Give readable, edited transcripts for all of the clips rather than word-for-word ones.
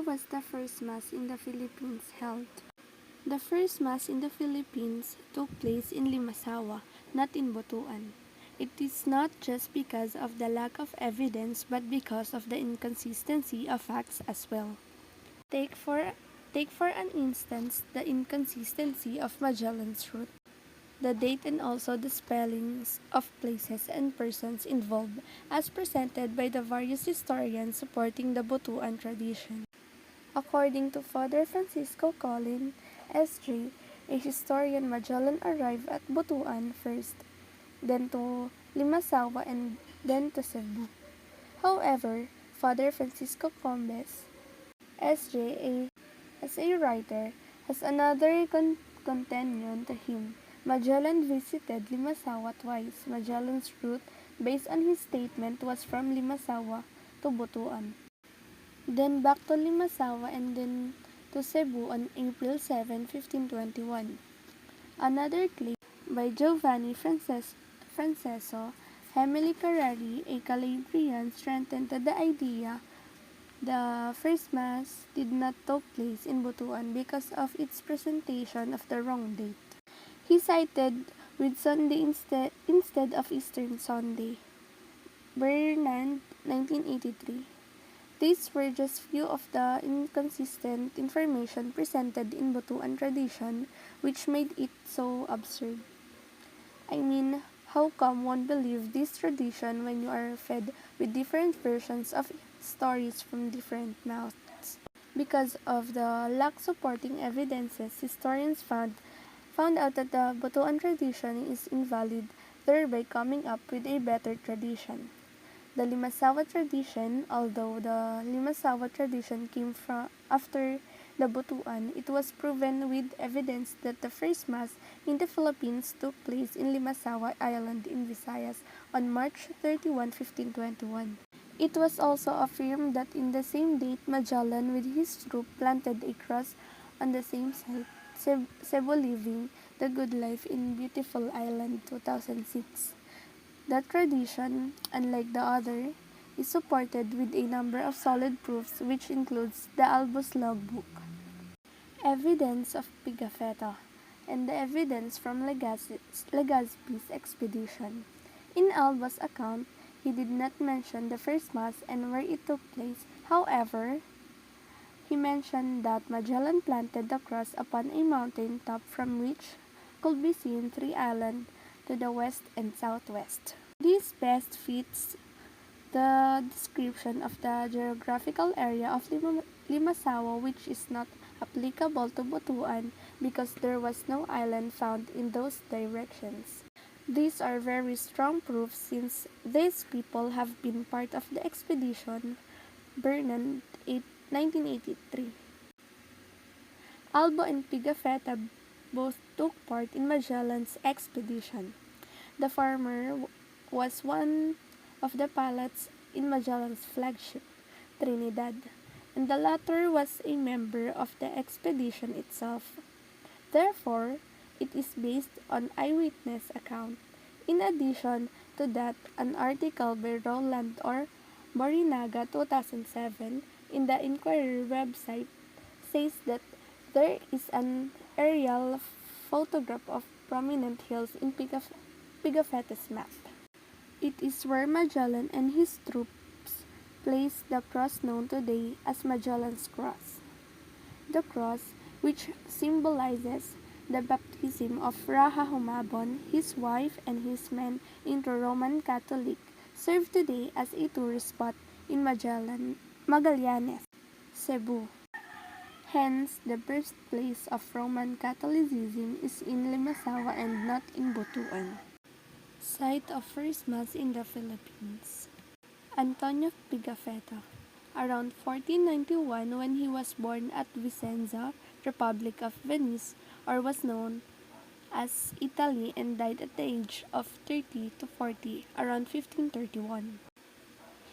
was the first Mass in the Philippines held? The first Mass in the Philippines took place in Limasawa, not in Butuan. It is not just because of the lack of evidence but because of the inconsistency of facts as well. Take for an instance the inconsistency of Magellan's route. The date and also the spellings of places and persons involved as presented by the various historians supporting the Butuan tradition. According to Father Francisco Colin, S.J., a historian, Magellan arrived at Butuan first, then to Limasawa and then to Cebu. However, Father Francisco Combes, S.J., as a writer, has another contention to him. Magellan visited Limasawa twice. Magellan's route, based on his statement, was from Limasawa to Butuan, then back to Limasawa and then to Cebu on April 7, 1521. Another claim by Giovanni Francesco Hemili Carrari, a Calabrian, strengthened the idea the first Mass did not take place in Butuan because of its presentation of the wrong date. He cited Whitsunday instead of Easter Sunday. Bernard, 1983. These were just few of the inconsistent information presented in Butuan tradition which made it so absurd. I mean, how come one believe this tradition when you are fed with different versions of stories from different mouths? Because of the lack supporting evidences, historians found out that the Butuan tradition is invalid, thereby coming up with a better tradition. The Limasawa tradition, although the Limasawa tradition came from after the Butuan, it was proven with evidence that the first Mass in the Philippines took place in Limasawa Island in Visayas on March 31, 1521. It was also affirmed that in the same date Magellan with his troop planted a cross on the same site, Cebu living the good life in beautiful island 2006. That tradition, unlike the other, is supported with a number of solid proofs which includes the Albus logbook, evidence of Pigafetta, and the evidence from Legazpi's expedition. In Alba's account, he did not mention the first Mass and where it took place. However, he mentioned that Magellan planted the cross upon a mountain top from which could be seen three islands to the west and southwest. This best fits the description of the geographical area of Limasawa, which is not applicable to Butuan because there was no island found in those directions. These are very strong proofs since these people have been part of the expedition. Bernard, 1983. Albo and Pigafetta both took part in Magellan's expedition. The former was one of the pilots in Magellan's flagship, Trinidad, and the latter was a member of the expedition itself. Therefore, it is based on eyewitness account. In addition to that, an article by Roland or Borinaga 2007 in the Inquirer website says that there is an aerial photograph of prominent hills in Pigafetta's map. It is where Magellan and his troops placed the cross known today as Magellan's Cross. The cross, which symbolizes the baptism of Raha Humabon, his wife, and his men into Roman Catholic, serve today as a tourist spot in Magallanes, Cebu. Hence, the birthplace of Roman Catholicism is in Limasawa and not in Butuan. Site of first Mass in the Philippines. Antonio Pigafetta. Around 1491 when he was born at Vicenza, Republic of Venice, or was known as Italy, and died at the age of 30 to 40 around 1531.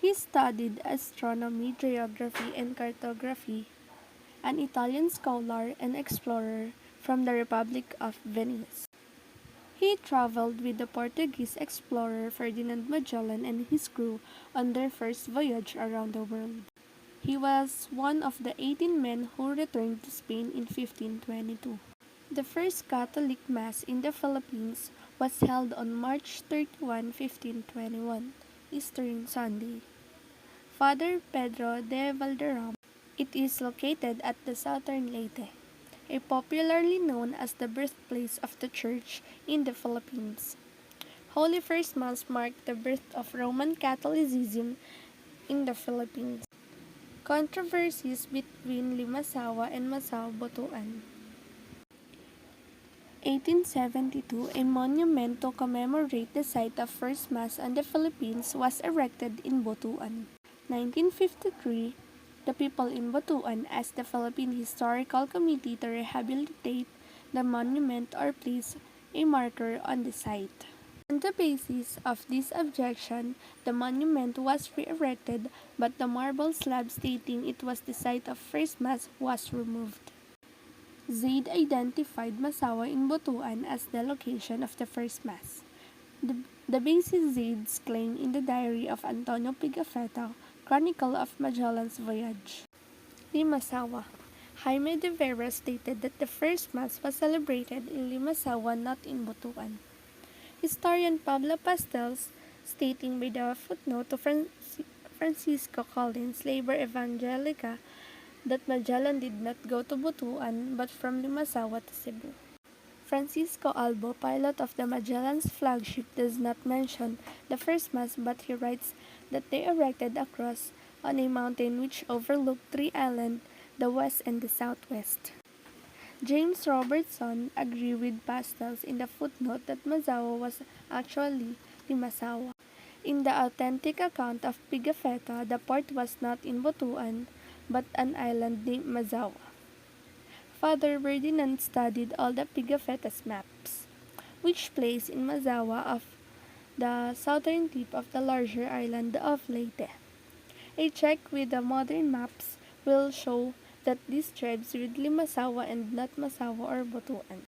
He studied astronomy, geography, and cartography, an Italian scholar and explorer from the Republic of Venice. He traveled with the Portuguese explorer Ferdinand Magellan and his crew on their first voyage around the world. He was one of the 18 men who returned to Spain in 1522. The first Catholic Mass in the Philippines was held on March 31, 1521, Easter Sunday. Father Pedro de Valderrama. It is located at the southern Leyte, a popularly known as the birthplace of the Church in the Philippines. Holy First Mass marked the birth of Roman Catholicism in the Philippines. Controversies between Limasawa and Masao Botoan. 1872, a monument to commemorate the site of First Mass in the Philippines was erected in Botoan. 1953, the people in Botoan asked the Philippine Historical Committee to rehabilitate the monument or place a marker on the site. On the basis of this objection, the monument was re-erected, but the marble slab stating it was the site of First Mass was removed. Zaid identified Masawa in Botoan as the location of the First Mass. The basis Zaid's claim in the diary of Antonio Pigafetta, Chronicle of Magellan's Voyage. Limasawa. Jaime de Vera stated that the First Mass was celebrated in Limasawa, not in Botoan. Historian Pablo Pasteles, stating by the footnote to Francisco Collins' Labor Evangelica that Magellan did not go to Butuan but from Limasawa to Cebu. Francisco Albo, pilot of the Magellan's flagship, does not mention the First Mass, but he writes that they erected a cross on a mountain which overlooked three islands, the west and the southwest. James Robertson agreed with Pasteles in the footnote that Mazawa was actually Limasawa. In the authentic account of Pigafetta, the port was not in Butuan, but an island named Mazawa. Father Ferdinand studied all the Pigafetta's maps, which place in Mazawa off the southern tip of the larger island of Leyte. A check with the modern maps will show that this tribes with Limasawa and not Masawa or Butuan.